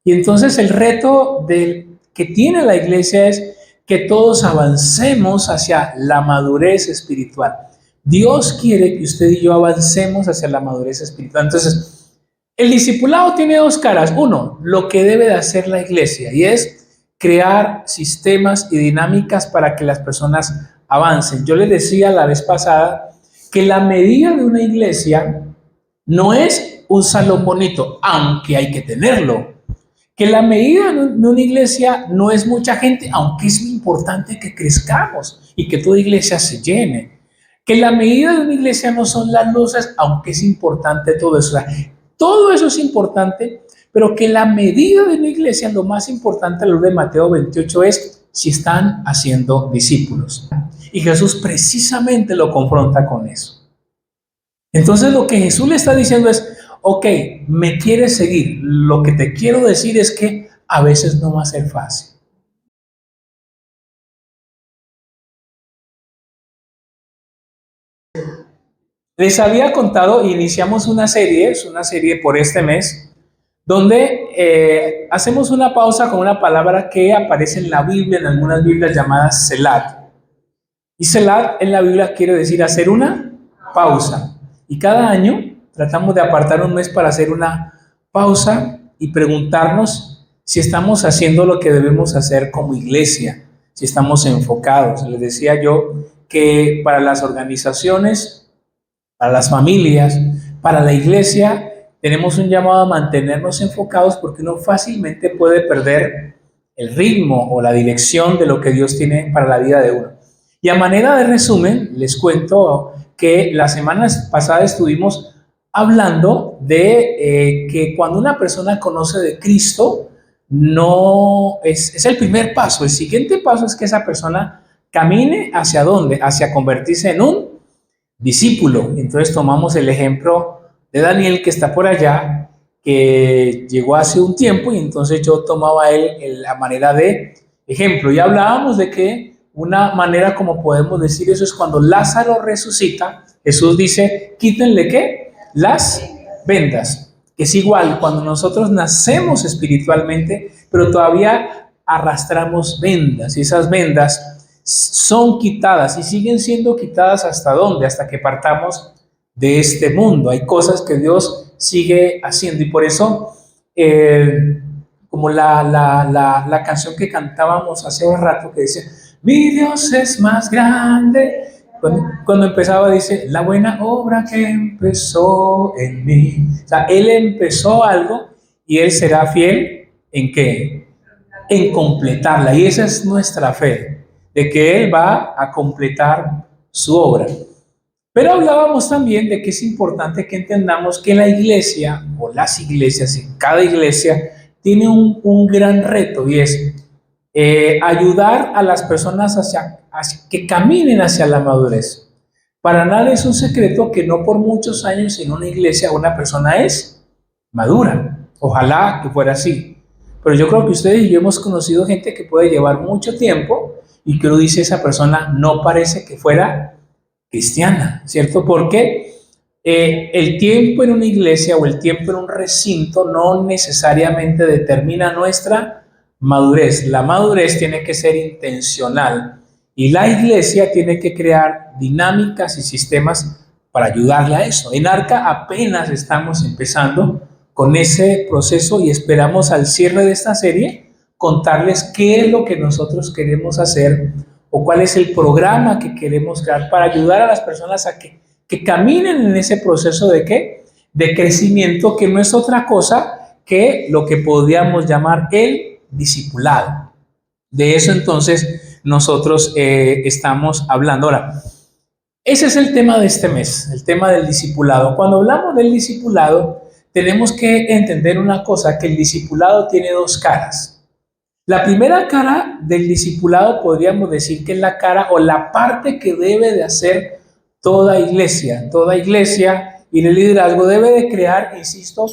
Y entonces el reto que tiene la iglesia es que todos avancemos hacia la madurez espiritual. Dios quiere que usted y yo avancemos hacia la madurez espiritual. Entonces, el discipulado tiene dos caras. Uno, lo que debe de hacer la iglesia, y es crear sistemas y dinámicas para que las personas avancen. Yo les decía la vez pasada que la medida de una iglesia no es un salón bonito, aunque hay que tenerlo. Que la medida de una iglesia no es mucha gente, aunque es muy importante que crezcamos y que toda iglesia se llene. Que la medida de una iglesia no son las luces, aunque es importante todo eso. O sea, todo eso es importante, pero que la medida de una iglesia, lo más importante, lo de Mateo 28, es si están haciendo discípulos. Y Jesús precisamente lo confronta con eso. Entonces lo que Jesús le está diciendo es, ok, me quieres seguir. Lo que te quiero decir es que a veces no va a ser fácil. Les había contado, iniciamos una serie, es una serie por este mes, donde hacemos una pausa con una palabra que aparece en la Biblia, en algunas Biblias llamadas Selah. Y Selah en la Biblia quiere decir hacer una pausa. Y cada año tratamos de apartar un mes para hacer una pausa y preguntarnos si estamos haciendo lo que debemos hacer como iglesia, si estamos enfocados. Les decía yo que para las organizaciones, para las familias, para la iglesia, tenemos un llamado a mantenernos enfocados porque uno fácilmente puede perder el ritmo o la dirección de lo que Dios tiene para la vida de uno. Y a manera de resumen, les cuento que la semana pasada estuvimos hablando de que cuando una persona conoce de Cristo, no es el primer paso. El siguiente paso es que esa persona camine hacia dónde, hacia convertirse en un discípulo. Entonces tomamos el ejemplo de Daniel, que está por allá, que llegó hace un tiempo, y entonces yo tomaba a él la manera de ejemplo. Y hablábamos de que una manera como podemos decir eso es cuando Lázaro resucita. Jesús dice, quítenle ¿qué? Las vendas. Es igual cuando nosotros nacemos espiritualmente, pero todavía arrastramos vendas, y esas vendas son quitadas y siguen siendo quitadas ¿hasta dónde? Hasta que partamos de este mundo. Hay cosas que Dios sigue haciendo, y por eso como la canción que cantábamos hace un rato que dice, mi Dios es más grande. Cuando empezaba dice, la buena obra que empezó en mí. O sea, Él empezó algo y Él será fiel ¿en qué? En completarla. Y esa es nuestra fe, de que Él va a completar su obra. Pero hablábamos también de que es importante que entendamos que la iglesia, o las iglesias, en cada iglesia, tiene un gran reto, y es ayudar a las personas hacia que caminen hacia la madurez. Para nadie es un secreto que no por muchos años en una iglesia una persona es madura. Ojalá que fuera así. Pero yo creo que ustedes y yo hemos conocido gente que puede llevar mucho tiempo y que uno dice, esa persona no parece que fuera cristiana, ¿cierto? Porque el tiempo en una iglesia o el tiempo en un recinto no necesariamente determina nuestra madurez. La madurez tiene que ser intencional y la iglesia tiene que crear dinámicas y sistemas para ayudarle a eso. En Arca apenas estamos empezando con ese proceso y esperamos al cierre de esta serie contarles qué es lo que nosotros queremos hacer o cuál es el programa que queremos crear para ayudar a las personas a que caminen en ese proceso de ¿qué? De crecimiento, que no es otra cosa que lo que podríamos llamar el discipulado. De eso entonces nosotros estamos hablando ahora. Ese es el tema de este mes, el tema del discipulado. Cuando hablamos del discipulado, tenemos que entender una cosa, que el discipulado tiene dos caras. La primera cara del discipulado podríamos decir que es la cara o la parte que debe de hacer toda iglesia. Toda iglesia y el liderazgo debe de crear, insisto,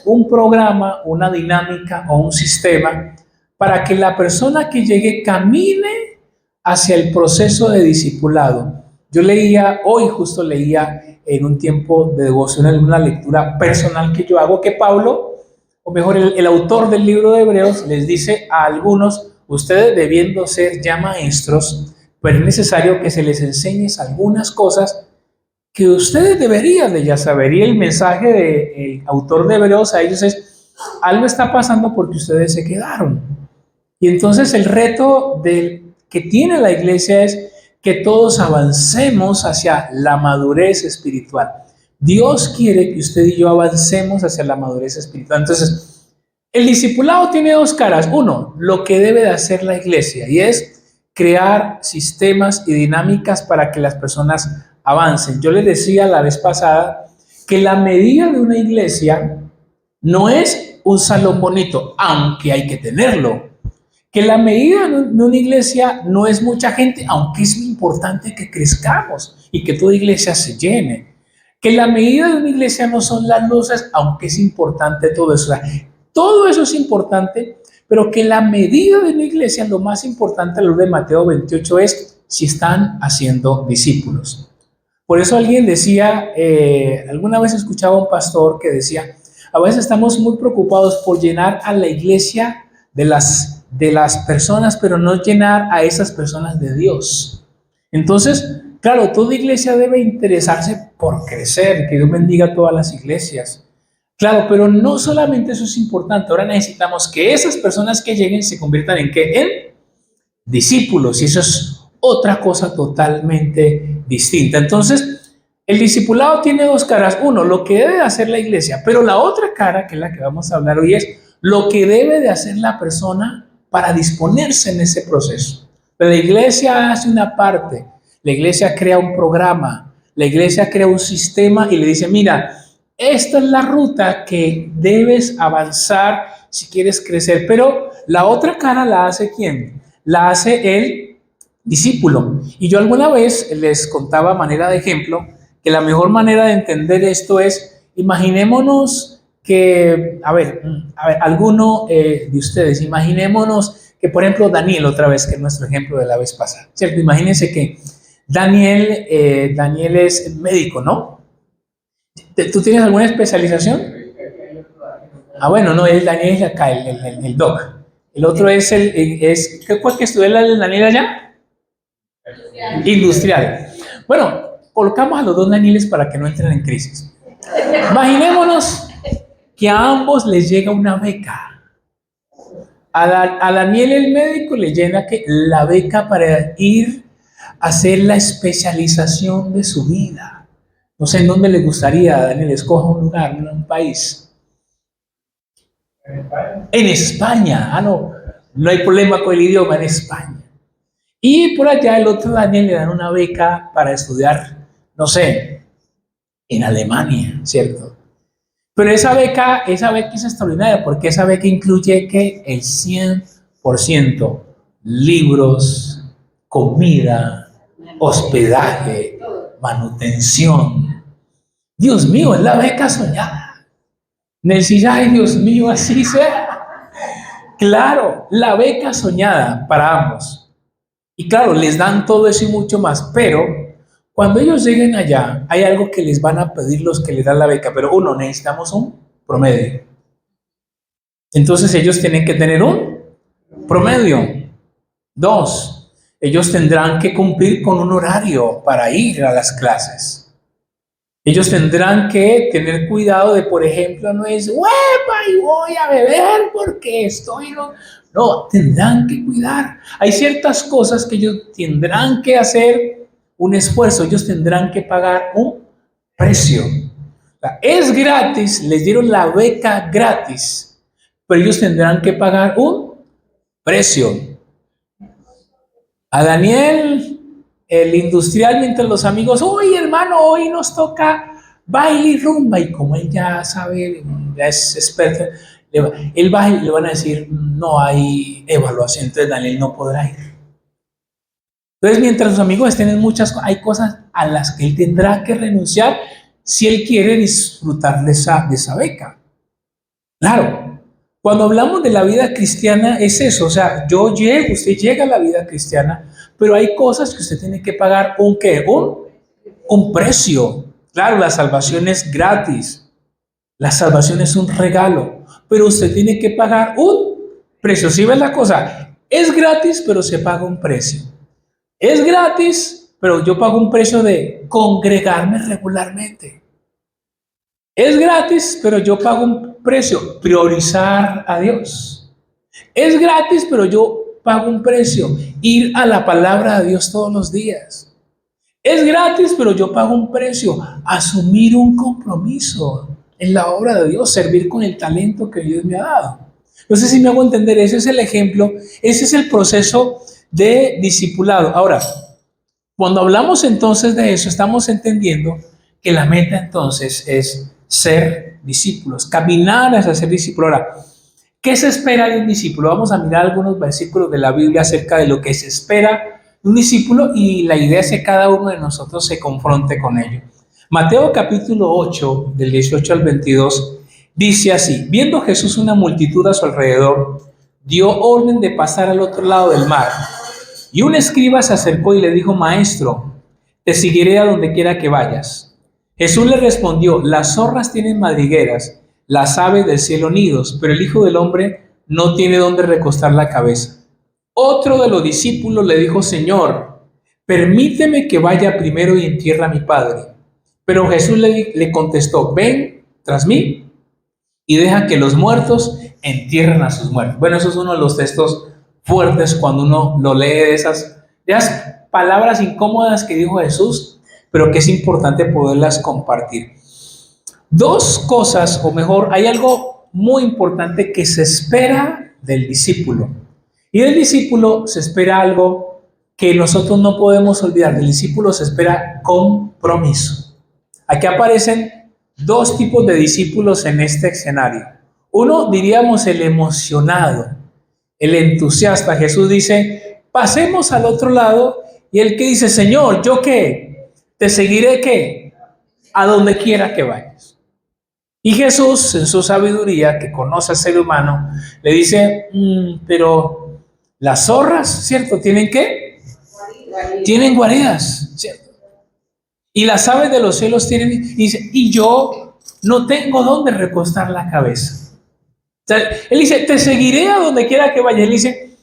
un programa, una dinámica o un sistema para que la persona que llegue camine hacia el proceso de discipulado. Yo leía, hoy justo leía en un tiempo de devoción, en una lectura personal que yo hago, que Pablo o mejor, el autor del libro de Hebreos les dice a algunos, ustedes debiendo ser ya maestros, pero es necesario que se les enseñe algunas cosas que ustedes deberían de ya saber. Y el mensaje del autor de Hebreos a ellos es, algo está pasando porque ustedes se quedaron. Y entonces el reto que tiene la iglesia es que todos avancemos hacia la madurez espiritual. Dios quiere que usted y yo avancemos hacia la madurez espiritual. Entonces, el discipulado tiene dos caras. Uno, lo que debe de hacer la iglesia, y es crear sistemas y dinámicas para que las personas avancen. Yo les decía la vez pasada que la medida de una iglesia no es un salón bonito, aunque hay que tenerlo. Que la medida de una iglesia no es mucha gente, aunque es muy importante que crezcamos y que toda iglesia se llene. Que la medida de una iglesia no son las luces, aunque es importante todo eso. O sea, todo eso es importante, pero que la medida de una iglesia, lo más importante, lo de Mateo 28, es si están haciendo discípulos. Por eso alguien decía, alguna vez escuchaba a un pastor que decía, a veces estamos muy preocupados por llenar a la iglesia de las personas, pero no llenar a esas personas de Dios. Entonces, claro, toda iglesia debe interesarse por crecer, que Dios bendiga a todas las iglesias. Claro, pero no solamente eso es importante, ahora necesitamos que esas personas que lleguen se conviertan en ¿qué? En discípulos, y eso es otra cosa totalmente distinta. Entonces, el discipulado tiene dos caras. Uno, lo que debe de hacer la iglesia, pero la otra cara, que es la que vamos a hablar hoy, es lo que debe de hacer la persona para disponerse en ese proceso. Pero la iglesia hace una parte, la iglesia crea un programa, la iglesia crea un sistema y le dice, mira, esta es la ruta que debes avanzar si quieres crecer. Pero la otra cara la hace ¿quién? La hace el discípulo. Y yo alguna vez les contaba a manera de ejemplo que la mejor manera de entender esto es, imaginémonos que, a ver, alguno de ustedes, imaginémonos que, por ejemplo, Daniel, otra vez, que es nuestro ejemplo de la vez pasada, ¿cierto? Imagínense que Daniel es médico, ¿no? ¿Tú tienes alguna especialización? Ah, bueno, no, Daniel es acá, el doc. El otro es ¿cuál que estudió el Daniel allá? Industrial. Bueno, colocamos a los dos Danieles para que no entren en crisis. Imaginémonos que a ambos les llega una beca. A Daniel el médico le llena la beca para ir a hacer la especialización de su vida. No sé en dónde le gustaría a Daniel, escoja un lugar, un país. En España. Ah, no hay problema con el idioma, en España. Y por allá el otro Daniel le dan una beca para estudiar, no sé, en Alemania, ¿cierto? Pero esa beca es extraordinaria porque esa beca incluye que el 100% libros, comida, hospedaje, manutención. Dios mío, es la beca soñada. Nelson, ay Dios mío, así sea. Claro, la beca soñada para ambos. Y claro, les dan todo eso y mucho más, pero cuando ellos lleguen allá, hay algo que les van a pedir los que les dan la beca, pero uno, necesitamos un promedio. Entonces ellos tienen que tener un promedio. Dos, ellos tendrán que cumplir con un horario para ir a las clases. Ellos tendrán que tener cuidado de, por ejemplo, no es, ¡huepa! Y voy a beber porque estoy... No, tendrán que cuidar. Hay ciertas cosas que ellos tendrán que hacer un esfuerzo. Ellos tendrán que pagar un precio. O sea, es gratis, les dieron la beca gratis, pero ellos tendrán que pagar un precio. A Daniel, el industrial, mientras los amigos, uy hermano, hoy nos toca baile y rumba, y como él ya sabe, ya es experto, él va y le van a decir, no hay evaluación, entonces Daniel no podrá ir. Entonces, mientras sus amigos estén en hay cosas a las que él tendrá que renunciar si él quiere disfrutar de esa beca. Claro, cuando hablamos de la vida cristiana es eso, o sea, usted llega a la vida cristiana, pero hay cosas que usted tiene que pagar un precio. Claro, la salvación es gratis, la salvación es un regalo, pero usted tiene que pagar un precio. ¿Sí ves la cosa? Es gratis, pero se paga un precio. Es gratis, pero yo pago un precio de congregarme regularmente. Es gratis, pero yo pago un precio, priorizar a Dios. Es gratis, pero yo pago un precio, ir a la palabra de Dios todos los días. Es gratis, pero yo pago un precio, asumir un compromiso en la obra de Dios, servir con el talento que Dios me ha dado. No sé si me hago entender, ese es el ejemplo, ese es el proceso de discipulado. Ahora, cuando hablamos entonces de eso, estamos entendiendo que la meta entonces es ser discípulos, caminar hacia ser discípulo. Ahora, ¿qué se espera de un discípulo? Vamos a mirar algunos versículos de la Biblia acerca de lo que se espera de un discípulo y la idea es que cada uno de nosotros se confronte con ello. Mateo capítulo 8, del 18 al 22, dice así: viendo Jesús una multitud a su alrededor, dio orden de pasar al otro lado del mar. Y un escriba se acercó y le dijo: Maestro, te seguiré a donde quiera que vayas. Jesús le respondió: las zorras tienen madrigueras, las aves del cielo nidos, pero el Hijo del Hombre no tiene donde recostar la cabeza. Otro de los discípulos le dijo: Señor, permíteme que vaya primero y entierre a mi padre. Pero Jesús le contestó: ven tras mí y deja que los muertos entierren a sus muertos. Bueno, eso es uno de los textos fuertes cuando uno lo lee de esas palabras incómodas que dijo Jesús, pero que es importante poderlas compartir. Dos cosas, o mejor, hay algo muy importante que se espera del discípulo. Y del discípulo se espera algo que nosotros no podemos olvidar. Del discípulo se espera compromiso. Aquí aparecen dos tipos de discípulos en este escenario. Uno, diríamos, el emocionado, el entusiasta. Jesús dice: pasemos al otro lado. Y el que dice: Señor, ¿yo qué? Te seguiré, ¿qué? A donde quiera que vayas. Y Jesús, en su sabiduría, que conoce al ser humano, le dice: pero las zorras, ¿cierto? ¿Tienen qué? Tienen guaridas, ¿cierto? Y las aves de los cielos tienen, dice, y yo no tengo dónde recostar la cabeza. O sea, él dice: te seguiré a donde quiera que vayas. Él dice: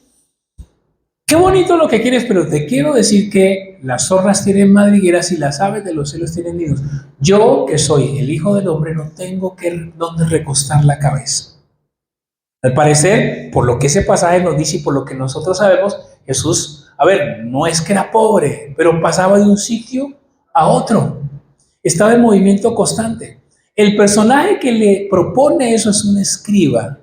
qué bonito lo que quieres, pero te quiero decir que las zorras tienen madrigueras y las aves de los cielos tienen nidos. Yo, que soy el Hijo del Hombre, no tengo dónde recostar la cabeza. Al parecer, por lo que ese pasaje nos dice y por lo que nosotros sabemos, Jesús, a ver, no es que era pobre, pero pasaba de un sitio a otro. Estaba en movimiento constante. El personaje que le propone eso es un escriba.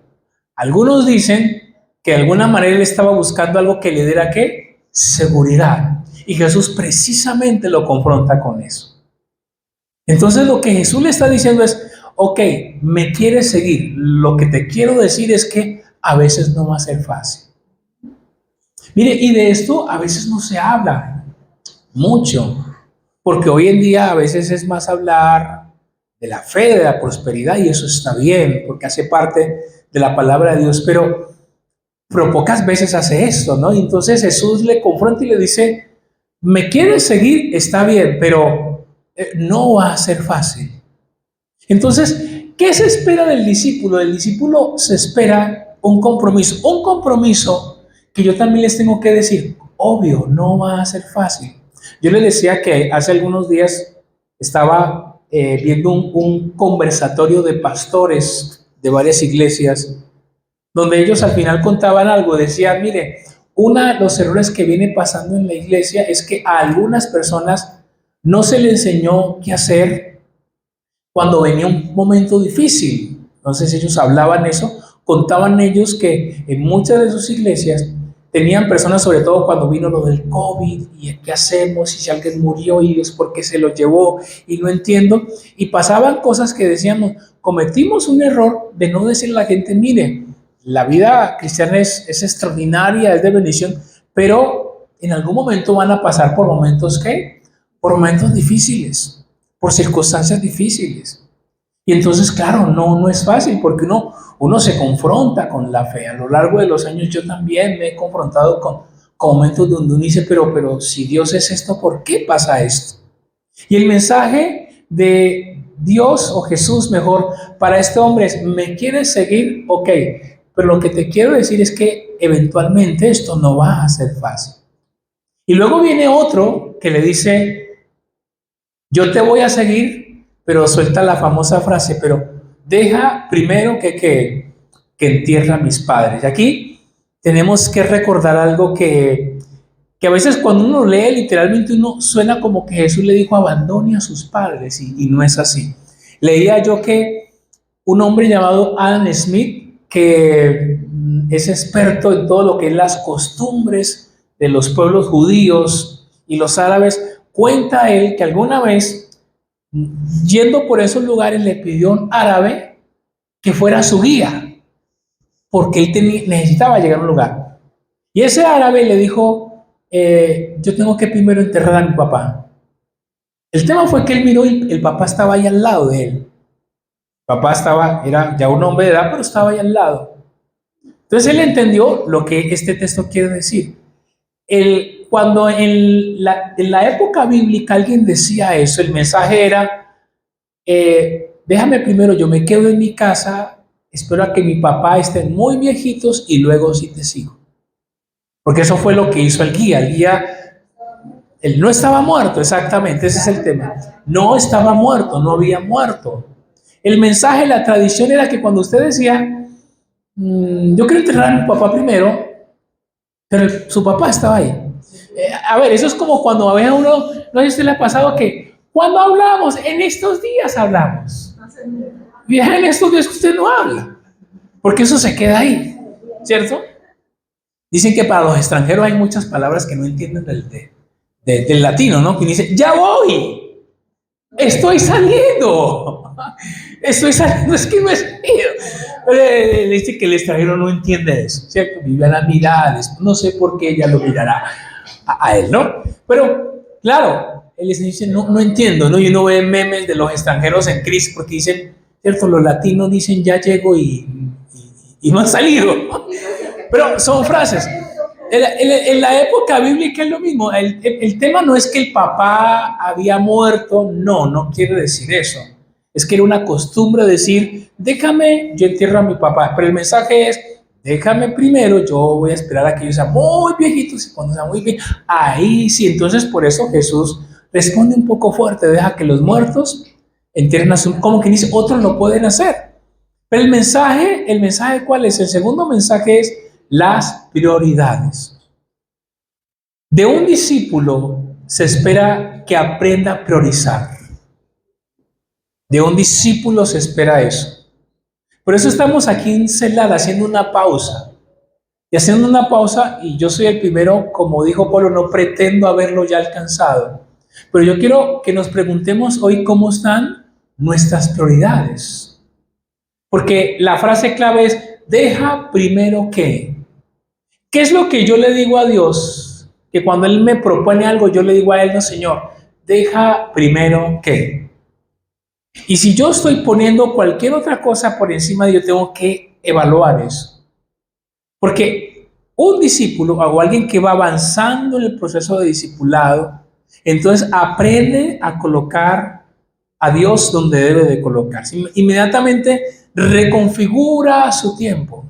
Algunos dicen que de alguna manera él estaba buscando algo que le diera, ¿qué? Seguridad. Y Jesús precisamente lo confronta con eso. Entonces lo que Jesús le está diciendo es: ok, me quieres seguir. Lo que te quiero decir es que a veces no va a ser fácil. Mire, y de esto a veces no se habla mucho, porque hoy en día a veces es más hablar de la fe, de la prosperidad, y eso está bien, porque hace parte de la palabra de Dios, pero pocas veces hace esto, ¿no? Y entonces Jesús le confronta y le dice: me quieres seguir, está bien, pero no va a ser fácil. Entonces, ¿qué se espera del discípulo? Del discípulo se espera un compromiso que yo también les tengo que decir, obvio, no va a ser fácil. Yo les decía que hace algunos días estaba viendo un conversatorio de pastores de varias iglesias, donde ellos al final contaban algo. Decían: mire, uno de los errores que viene pasando en la iglesia es que a algunas personas no se les enseñó qué hacer cuando venía un momento difícil. Entonces ellos hablaban eso, contaban ellos que en muchas de sus iglesias tenían personas, sobre todo cuando vino lo del COVID, y qué hacemos, y si alguien murió y es porque se lo llevó, y no entiendo, y pasaban cosas que decíamos: cometimos un error de no decirle a la gente: mire, la vida cristiana es extraordinaria, es de bendición, pero en algún momento van a pasar por momentos, ¿qué? Por momentos difíciles, por circunstancias difíciles. Y entonces, claro, no es fácil, porque uno se confronta con la fe. A lo largo de los años yo también me he confrontado con momentos donde uno dice: pero si Dios es esto, ¿por qué pasa esto? Y el mensaje Dios o Jesús mejor para este hombre es, ¿me quieres seguir? Ok, pero lo que te quiero decir es que eventualmente esto no va a ser fácil. Y luego viene otro que le dice, yo te voy a seguir, pero suelta la famosa frase, pero deja primero que entierra a mis padres. Y aquí tenemos que recordar algo que a veces cuando uno lee literalmente uno suena como que Jesús le dijo abandone a sus padres y no es así. Leía yo que un hombre llamado Adam Smith, que es experto en todo lo que es las costumbres de los pueblos judíos y los árabes, cuenta él que alguna vez yendo por esos lugares le pidió a un árabe que fuera su guía porque él necesitaba llegar a un lugar. Y ese árabe le dijo, yo tengo que primero enterrar a mi papá. El tema fue que él miró y el papá estaba ahí al lado de él. El papá era ya un hombre de edad, pero estaba ahí al lado. Entonces él entendió lo que este texto quiere decir. Cuando en la época bíblica alguien decía eso, el mensaje era, déjame primero, yo me quedo en mi casa, espero a que mi papá estén muy viejitos y luego sí te sigo. Porque eso fue lo que hizo el guía. El guía, él no estaba muerto, exactamente, ese es el tema. No estaba muerto, no había muerto. El mensaje, la tradición era que cuando usted decía, yo quiero enterrar a mi papá primero, pero su papá estaba ahí. A ver, eso es como cuando a veces uno, no sé si a usted le ha pasado que, cuando hablamos, en estos días hablamos. Y en estos días que usted no habla, porque eso se queda ahí, ¿cierto? Dicen que para los extranjeros hay muchas palabras que no entienden del latino, ¿no? Que dice, ya voy, estoy saliendo, es que no es mío. Dice que el extranjero no entiende eso, ¿cierto? Vive a la mirada, no sé por qué ella lo mirará a él, ¿no? Pero, claro, él dice, no entiendo, ¿no? Y uno ve memes de los extranjeros en crisis porque dicen, ¿cierto? Los latinos dicen, ya llego y no han salido. Pero son frases. En la época bíblica es lo mismo. El tema no es que el papá había muerto, no quiere decir eso. Es que era una costumbre decir, déjame, yo entierro a mi papá. Pero el mensaje es, déjame primero, yo voy a esperar a que ellos sean muy viejitos y cuando sean muy viejos, ahí sí. Entonces por eso Jesús responde un poco fuerte, deja que los muertos entierren a su, como que dice, otros lo pueden hacer. Pero el mensaje ¿cuál es? El segundo mensaje es las prioridades. De un discípulo se espera que aprenda a priorizar. De un discípulo se espera eso. Por eso estamos aquí en Celada haciendo una pausa. Y haciendo una pausa, y yo soy el primero, como dijo Pablo, no pretendo haberlo ya alcanzado. Pero yo quiero que nos preguntemos hoy cómo están nuestras prioridades. Porque la frase clave es, deja primero que. ¿Qué es lo que yo le digo a Dios? Que cuando Él me propone algo, yo le digo a Él, no, Señor, deja primero que. Y si yo estoy poniendo cualquier otra cosa por encima de Dios, tengo que evaluar eso. Porque un discípulo o alguien que va avanzando en el proceso de discipulado, entonces aprende a colocar a Dios donde debe de colocarse. Inmediatamente reconfigura su tiempo.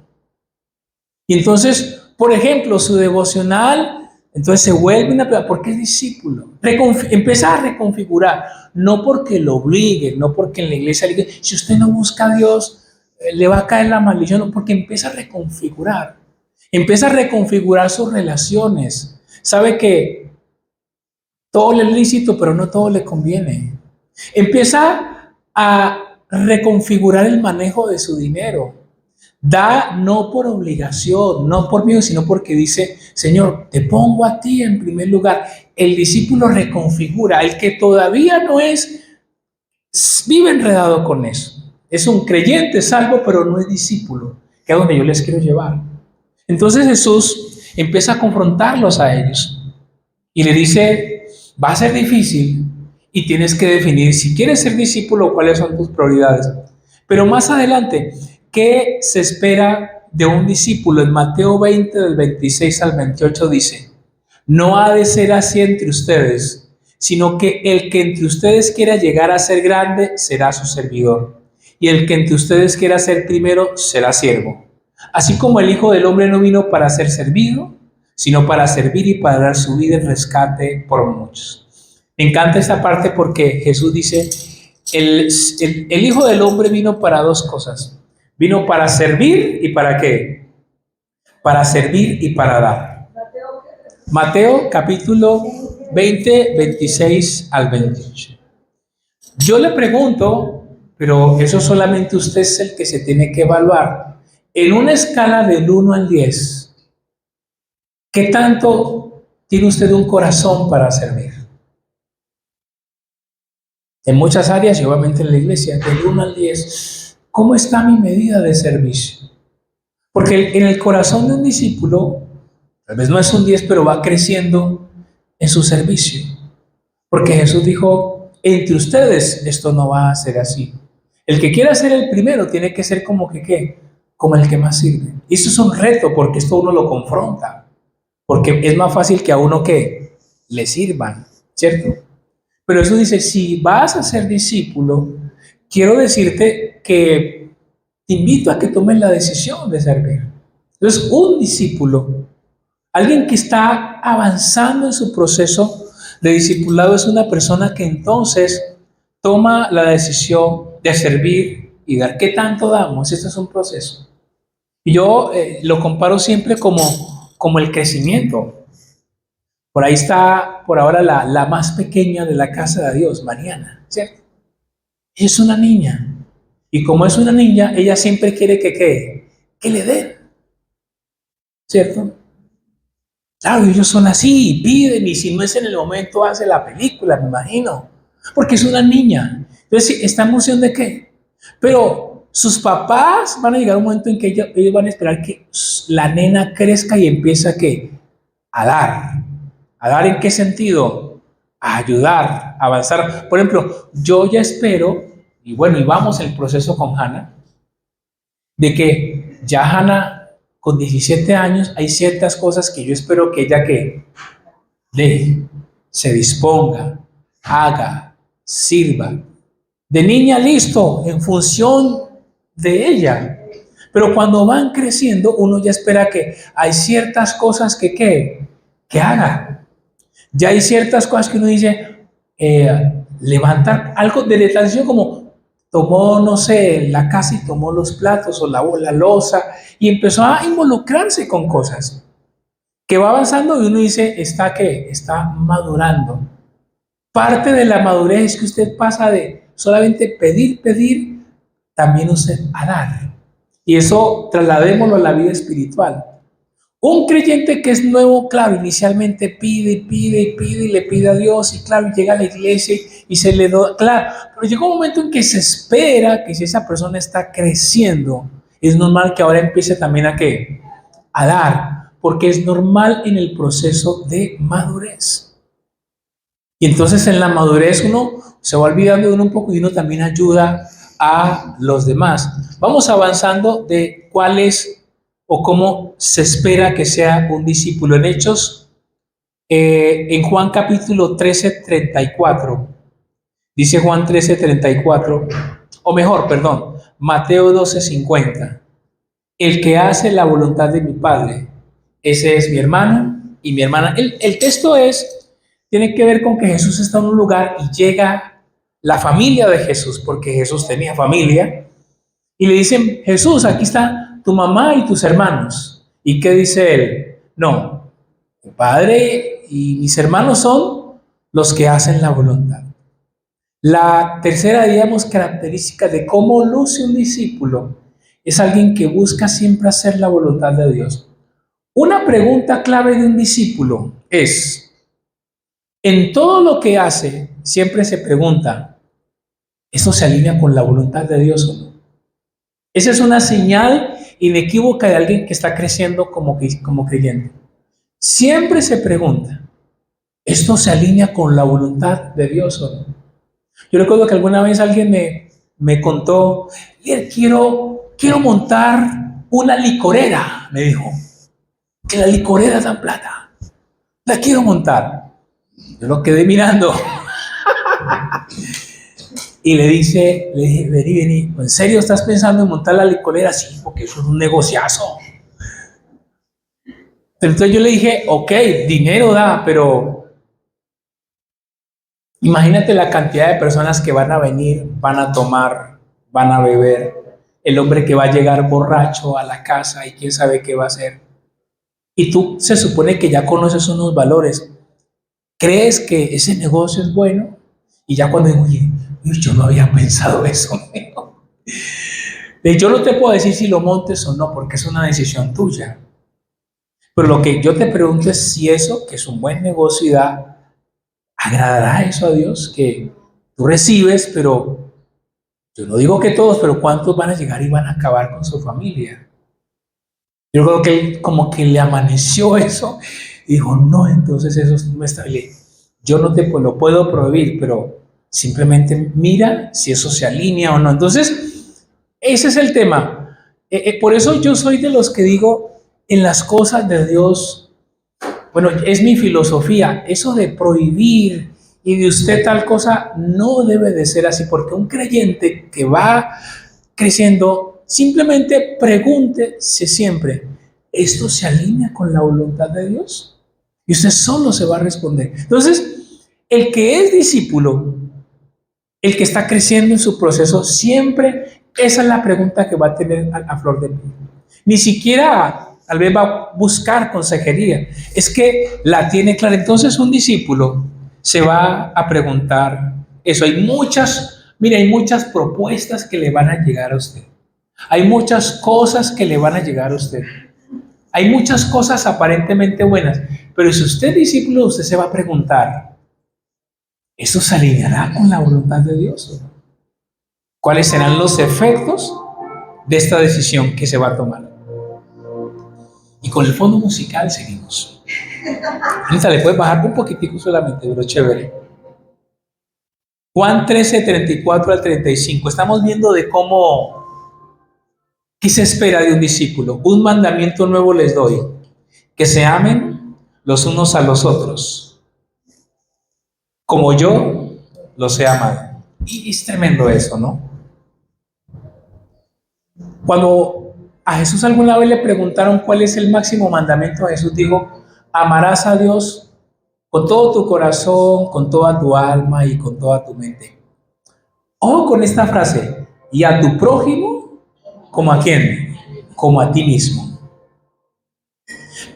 Y entonces, por ejemplo, su devocional, entonces se vuelve una pregunta, ¿por qué es discípulo? Empieza a reconfigurar, no porque lo obliguen, no porque en la iglesia le digan, si usted no busca a Dios, le va a caer la maldición, no, porque empieza a reconfigurar sus relaciones. Sabe que todo le es lícito, pero no todo le conviene. Empieza a reconfigurar el manejo de su dinero. Da no por obligación, no por miedo, sino porque dice, Señor, te pongo a ti en primer lugar. El discípulo reconfigura, el que todavía no es, vive enredado con eso. Es un creyente salvo, pero no es discípulo, que es donde yo les quiero llevar. Entonces Jesús empieza a confrontarlos a ellos y le dice, va a ser difícil y tienes que definir si quieres ser discípulo, cuáles son tus prioridades. Pero más adelante, ¿qué se espera de un discípulo? En Mateo 20, del 26 al 28 dice, no ha de ser así entre ustedes, sino que el que entre ustedes quiera llegar a ser grande será su servidor, y el que entre ustedes quiera ser primero será siervo. Así como el Hijo del Hombre no vino para ser servido, sino para servir y para dar su vida en rescate por muchos. Me encanta esta parte porque Jesús dice, el Hijo del Hombre vino para dos cosas. Vino para servir y para qué. Para servir y para dar. Mateo capítulo 20, 26 al 28. Yo le pregunto, pero eso solamente usted es el que se tiene que evaluar. En una escala del 1 al 10, ¿qué tanto tiene usted un corazón para servir? En muchas áreas y obviamente en la iglesia, del 1 al 10, ¿cómo está mi medida de servicio? Porque en el corazón de un discípulo, tal vez no es un 10, pero va creciendo en su servicio. Porque Jesús dijo, entre ustedes esto no va a ser así. El que quiera ser el primero tiene que ser como que, ¿qué? Como el que más sirve. Y eso es un reto porque esto uno lo confronta. Porque es más fácil que a uno que le sirvan, ¿cierto? Pero eso dice, si vas a ser discípulo, quiero decirte que te invito a que tomes la decisión de servir. Entonces, un discípulo, alguien que está avanzando en su proceso de discipulado, es una persona que entonces toma la decisión de servir y dar. ¿Qué tanto damos? Este es un proceso. Y yo lo comparo siempre como el crecimiento. Por ahí está, por ahora, la más pequeña de la casa de Dios, Mariana, ¿cierto? Ella es una niña. Y como es una niña, ella siempre quiere que le den, ¿cierto? Claro, ellos son así, y piden, y si no es en el momento, hace la película, me imagino. Porque es una niña. Entonces, ¿está en emoción de qué? Pero sus papás van a llegar a un momento en que ellos van a esperar que la nena crezca y empiece a ¿qué? A dar. ¿A dar en qué sentido? A ayudar, a avanzar. Por ejemplo, yo ya espero, y bueno, y vamos el proceso con Hannah, de que ya Hannah, con 17 años, hay ciertas cosas que yo espero que ella que deje, se disponga, haga, sirva. De niña, listo, en función de ella. Pero cuando van creciendo, uno ya espera que hay ciertas cosas que haga. Ya hay ciertas cosas que uno dice, levantar algo de detención como tomó, no sé, la casa y tomó los platos o lavó la loza y empezó a involucrarse con cosas que va avanzando y uno dice, está madurando. Parte de la madurez es que usted pasa de solamente pedir, también usted a dar. Y eso trasladémoslo a la vida espiritual. Un creyente que es nuevo, claro, inicialmente pide y le pide a Dios y claro, llega a la iglesia y se le da, claro, pero llega un momento en que se espera que si esa persona está creciendo, es normal que ahora empiece también a ¿qué? A dar, porque es normal en el proceso de madurez. Y entonces en la madurez uno se va olvidando de uno un poco y uno también ayuda a los demás. Vamos avanzando de cuál es o cómo se espera que sea un discípulo. En Hechos, en Juan capítulo 13, 34, dice Juan 13, 34, o mejor, perdón, Mateo 12, 50. El que hace la voluntad de mi Padre, ese es mi hermano y mi hermana. El texto tiene que ver con que Jesús está en un lugar y llega la familia de Jesús, porque Jesús tenía familia, y le dicen, Jesús, aquí está tu mamá y tus hermanos. ¿Y qué dice él? No, mi padre y mis hermanos son los que hacen la voluntad. La tercera, digamos, característica de cómo luce un discípulo es alguien que busca siempre hacer la voluntad de Dios. Una pregunta clave de un discípulo es, en todo lo que hace, siempre se pregunta, ¿esto se alinea con la voluntad de Dios o no? Esa es una señal inequívoca de alguien que está creciendo como creyente. Siempre se pregunta, ¿esto se alinea con la voluntad de Dios o no? Yo recuerdo que alguna vez alguien me contó, quiero montar una licorera, me dijo, que la licorera da plata, la quiero montar. Yo lo quedé mirando y le dije, vení, ¿en serio estás pensando en montar la licorera? Sí, porque eso es un negociazo. Entonces yo le dije, ok, dinero da, pero imagínate la cantidad de personas que van a venir, van a tomar, van a beber, el hombre que va a llegar borracho a la casa y quién sabe qué va a hacer. Y tú se supone que ya conoces unos valores. ¿Crees que ese negocio es bueno? Y ya cuando digo, oye, yo no había pensado eso. Yo no te puedo decir si lo montes o no, porque es una decisión tuya. Pero lo que yo te pregunto es si eso, que es un buen negocio y da, ¿agradará eso a Dios? Que tú recibes, pero yo no digo que todos, pero ¿cuántos van a llegar y van a acabar con su familia? Yo creo que él como que le amaneció eso y dijo, no, entonces eso no está bien. Yo no te lo puedo prohibir, pero simplemente mira si eso se alinea o no. Entonces, ese es el tema. Por eso yo soy de los que digo, en las cosas de Dios, bueno, es mi filosofía, eso de prohibir y de usted tal cosa no debe de ser así, porque un creyente que va creciendo, simplemente pregúntese siempre, ¿esto se alinea con la voluntad de Dios? Y usted solo se va a responder. Entonces, el que es discípulo, el que está creciendo en su proceso, siempre esa es la pregunta que va a tener a flor de piel. Ni siquiera tal vez va a buscar consejería, es que la tiene clara. Entonces un discípulo se va a preguntar eso. Hay muchas, mire, hay muchas propuestas que le van a llegar a usted. Hay muchas cosas que le van a llegar a usted. Hay muchas cosas aparentemente buenas, pero si usted es discípulo, usted se va a preguntar, ¿eso se alineará con la voluntad de Dios? ¿Cuáles serán los efectos de esta decisión que se va a tomar? Y con el fondo musical seguimos. Ahorita le puedes bajar un poquitico solamente, pero chévere. Juan 13, 34 al 35. Estamos viendo de cómo, ¿qué se espera de un discípulo? Un mandamiento nuevo les doy, que se amen los unos a los otros, como yo los he amado. Y es tremendo eso, ¿no? Cuando a Jesús alguna vez le preguntaron cuál es el máximo mandamiento, Jesús dijo, amarás a Dios con todo tu corazón, con toda tu alma y con toda tu mente. Ojo con esta frase, y a tu prójimo, ¿como a quién? Como a ti mismo.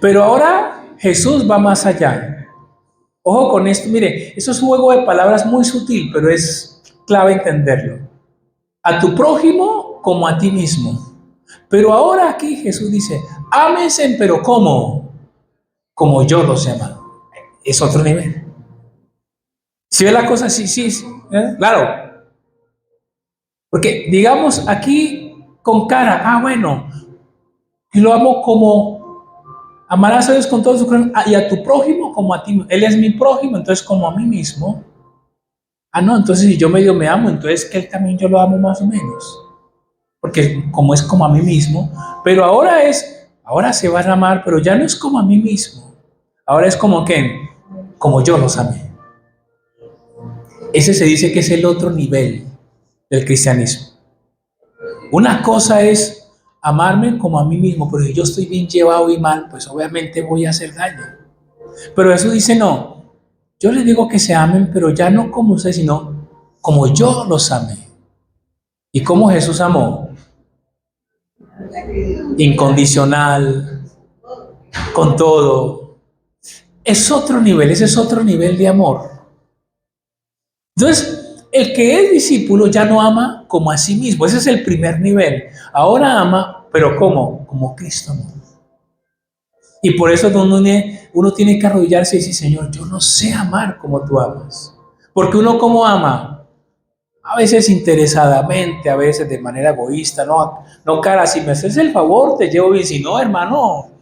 Pero ahora Jesús va más allá. Ojo con esto, mire, eso es un juego de palabras muy sutil, pero es clave entenderlo. A tu prójimo como a ti mismo. Pero ahora aquí Jesús dice, ámense, pero ¿cómo? Como yo los he amado. Es otro nivel. Si ve la cosa, sí, sí, claro. Porque digamos aquí con cara, bueno, y lo amo como amarás a Dios con todo su corazón y a tu prójimo como a ti. Él es mi prójimo, entonces como a mí mismo. No, entonces si yo medio me amo, entonces que él también yo lo amo más o menos. Porque como es como a mí mismo, pero ahora se van a amar, pero ya no es como a mí mismo. Ahora es como que, como yo los amé. Ese se dice que es el otro nivel del cristianismo. Una cosa es amarme como a mí mismo, pero si yo estoy bien llevado y mal, pues obviamente voy a hacer daño. Pero eso dice no, yo les digo que se amen, pero ya no como ustedes, sino como yo los amé. ¿Y cómo Jesús amó? Incondicional, con todo. Es otro nivel, ese es otro nivel de amor. Entonces, el que es discípulo ya no ama como a sí mismo, ese es el primer nivel. Ahora ama, pero ¿cómo? Como Cristo amó. Y por eso uno tiene que arrodillarse y decir, Señor, yo no sé amar como tú amas. Porque uno como ama, a veces interesadamente, a veces de manera egoísta, no cara, si me haces el favor, te llevo bien, si no, hermano,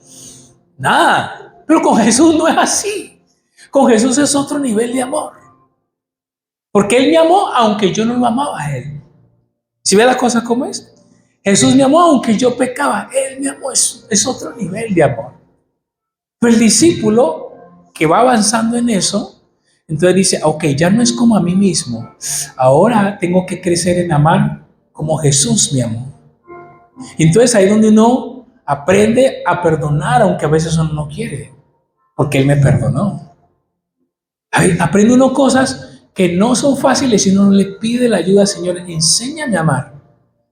nada. Pero con Jesús no es así. Con Jesús es otro nivel de amor. Porque Él me amó aunque yo no lo amaba a Él. ¿Sí ve la cosa como es? Jesús me amó aunque yo pecaba. Él me amó, es otro nivel de amor. Pero el discípulo que va avanzando en eso, Entonces dice, ok, ya no es como a mí mismo, ahora tengo que crecer en amar como Jesús me amó. Entonces ahí es donde uno aprende a perdonar, aunque a veces uno no quiere, porque Él me perdonó. Ahí aprende uno cosas que no son fáciles y uno le pide la ayuda, Señor, enséñame a amar,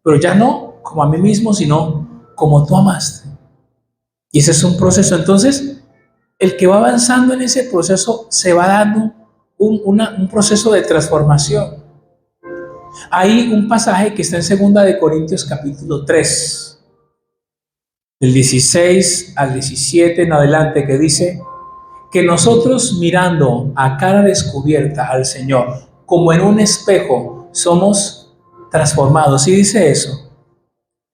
pero ya no como a mí mismo, sino como tú amaste. Y ese es un proceso. Entonces, el que va avanzando en ese proceso se va dando un proceso de transformación. Hay un pasaje que está en 2 Corintios capítulo 3, del 16 al 17 en adelante, que dice que nosotros mirando a cara descubierta al Señor, como en un espejo, somos transformados. ¿Sí dice eso?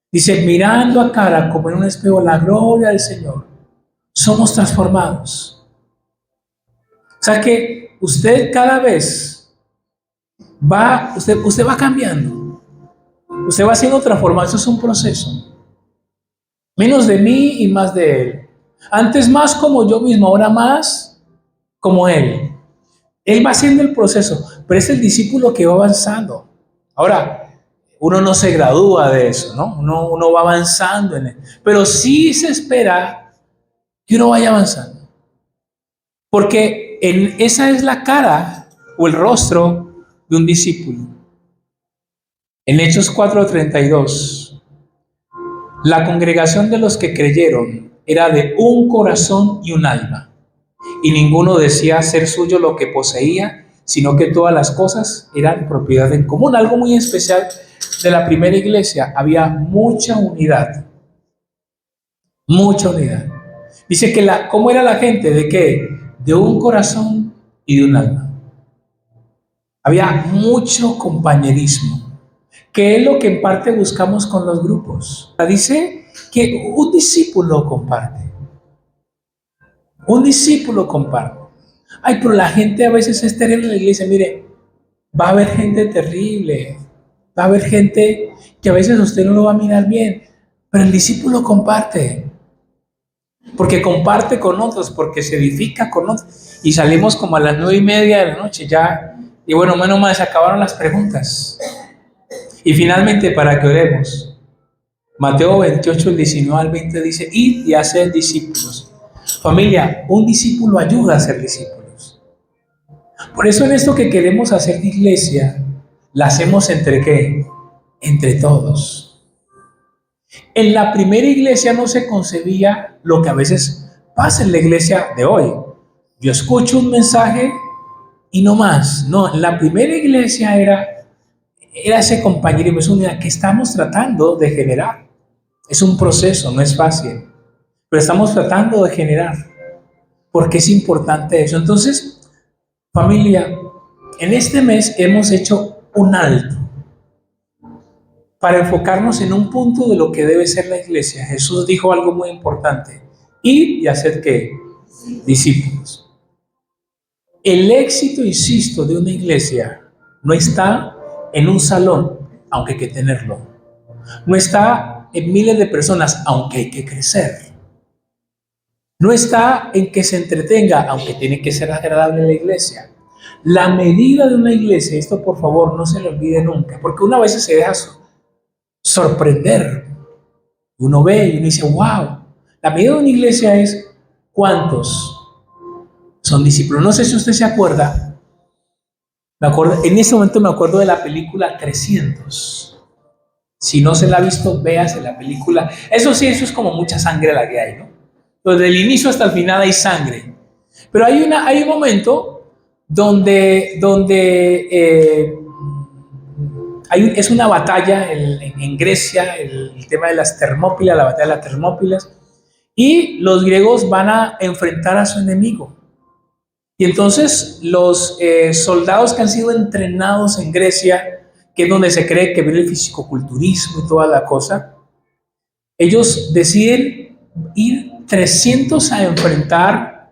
Dice, mirando a cara como en un espejo la gloria del Señor, somos transformados. O sea que usted cada vez usted va cambiando. Usted va haciendo transformación, eso es un proceso. Menos de mí y más de Él. Antes más como yo mismo, ahora más como Él. Él va haciendo el proceso, pero es el discípulo que va avanzando. Ahora, uno no se gradúa de eso, ¿no? Uno va avanzando en él. Pero sí se espera que uno vaya avanzando. Porque esa es la cara o el rostro de un discípulo. En Hechos 4:32, la congregación de los que creyeron era de un corazón y un alma, y ninguno decía ser suyo lo que poseía, sino que todas las cosas eran propiedad en común. Algo muy especial de la primera iglesia, había mucha unidad, mucha unidad. Dice que ¿cómo era la gente? ¿De qué? De un corazón y de un alma. Había mucho compañerismo, que es lo que en parte buscamos con los grupos. Dice que un discípulo comparte. Un discípulo comparte. Ay, pero la gente a veces es terrible en la iglesia. Mire, va a haber gente terrible. Va a haber gente que a veces usted no lo va a mirar bien. Pero el discípulo comparte. Porque comparte con otros, porque se edifica con otros. Y salimos como a las 9:30 de la noche ya. Y bueno, menos mal se acabaron las preguntas. Y finalmente, para que oremos, Mateo 28, el 19 al 20 dice, id y haced discípulos. Familia, un discípulo ayuda a ser discípulos. Por eso en esto que queremos hacer de iglesia, la hacemos ¿entre qué? Entre todos. En la primera iglesia no se concebía lo que a veces pasa en la iglesia de hoy. Yo escucho un mensaje y no más. No, en la primera iglesia era ese compañerismo, es unidad que estamos tratando de generar. Es un proceso, no es fácil, pero estamos tratando de generar, porque es importante eso. Entonces, familia, en este mes hemos hecho un alto para enfocarnos en un punto de lo que debe ser la iglesia. Jesús dijo algo muy importante: ir y hacer ¿qué? Discípulos. El éxito, insisto, de una iglesia no está en un salón, aunque hay que tenerlo. No está en miles de personas, aunque hay que crecer. No está en que se entretenga, aunque tiene que ser agradable en la iglesia. La medida de una iglesia, esto por favor no se lo olvide nunca, porque una vez se deja sorprender. Uno ve y uno dice, wow, la medida de una iglesia es cuántos son discípulos. No sé si usted se acuerda, en este momento me acuerdo de la película 300. Si no se la ha visto, véase la película. Eso sí, eso es como mucha sangre la que hay, ¿no? Desde el inicio hasta el final hay sangre. Pero hay un momento donde es una batalla en Grecia, el tema de las Termópilas, la batalla de las Termópilas, y los griegos van a enfrentar a su enemigo. Y entonces los soldados que han sido entrenados en Grecia, que es donde se cree que viene el fisicoculturismo y toda la cosa, ellos deciden ir 300 a enfrentar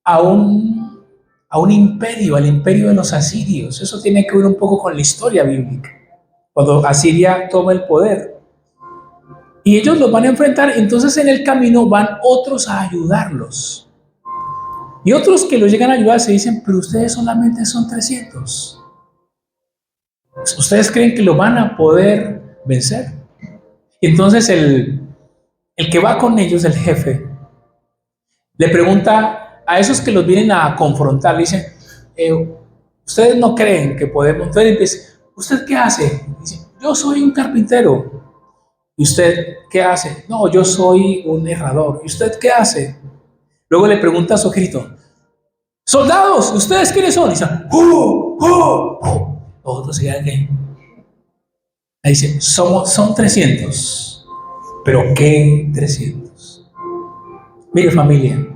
a un imperio, al imperio de los asirios. Eso tiene que ver un poco con la historia bíblica, cuando Asiria toma el poder. Y ellos los van a enfrentar, entonces en el camino van otros a ayudarlos. Y otros que lo llegan a ayudar se dicen, pero ustedes solamente son 300. ¿Ustedes creen que lo van a poder vencer? Y entonces el que va con ellos, el jefe, le pregunta a esos que los vienen a confrontar, le dice, ustedes no creen que podemos. Entonces dice, ¿usted qué hace? Dice, yo soy un carpintero. ¿Y usted qué hace? No, yo soy un herrador. ¿Y usted qué hace? Luego le pregunta a su ejército, soldados, ¿ustedes quiénes son? Y dicen, ¡oh! ¡Oh! ¡Oh! Otros se quedan ahí. Ahí dice, son 300. ¿Pero qué 300? Mire, familia,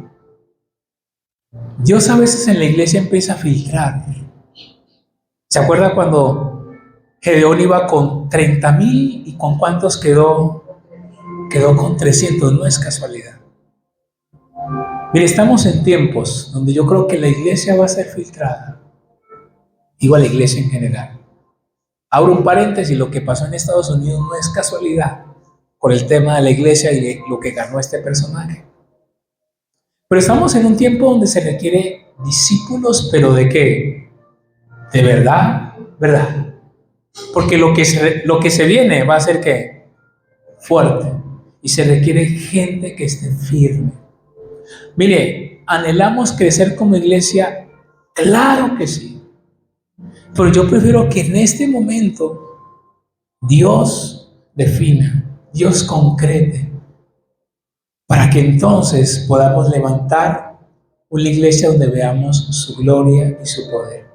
Dios a veces en la iglesia empieza a filtrar. ¿Se acuerda cuando Gedeón iba con 30,000 y con cuántos quedó? Quedó con 300, no es casualidad. Mire, estamos en tiempos donde yo creo que la iglesia va a ser filtrada. Digo a la iglesia en general. Abro un paréntesis, lo que pasó en Estados Unidos no es casualidad por el tema de la iglesia y de lo que ganó este personaje. Pero estamos en un tiempo donde se requiere discípulos, pero ¿de qué? De verdad, verdad. Porque lo que se viene va a ser ¿qué? Fuerte. Y se requiere gente que esté firme. Mire, ¿anhelamos crecer como iglesia? Claro que sí. Pero yo prefiero que en este momento Dios defina, Dios concrete, para que entonces podamos levantar una iglesia donde veamos su gloria y su poder.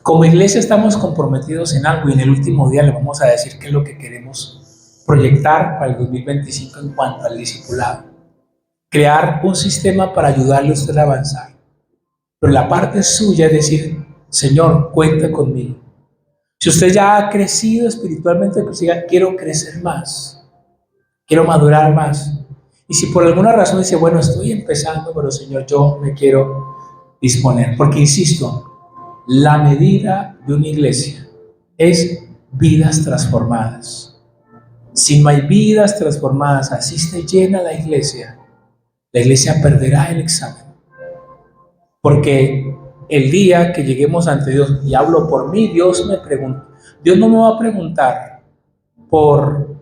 Como iglesia estamos comprometidos en algo y en el último día le vamos a decir qué es lo que queremos proyectar para el 2025 en cuanto al discipulado. Crear un sistema para ayudarle a usted a avanzar. Pero la parte suya es decir, Señor, cuenta conmigo. Si usted ya ha crecido espiritualmente, pues diga, quiero crecer más, quiero madurar más. Y si por alguna razón dice, bueno, estoy empezando, pero Señor, yo me quiero disponer. Porque insisto, la medida de una iglesia es vidas transformadas. Si no hay vidas transformadas, así esté llena la iglesia perderá el examen. Porque el día que lleguemos ante Dios, y hablo por mí, Dios no me va a preguntar por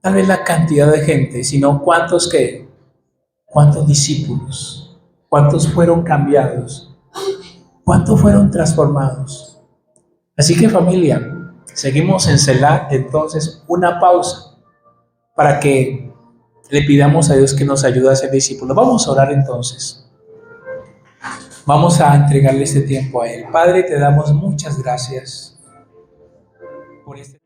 tal vez la cantidad de gente, sino cuántos discípulos, cuántos fueron cambiados, cuántos fueron transformados. Así que familia, seguimos en Selah, entonces una pausa para que le pidamos a Dios que nos ayude a ser discípulos. Vamos a orar entonces. Vamos a entregarle este tiempo a Él. Padre, te damos muchas gracias por este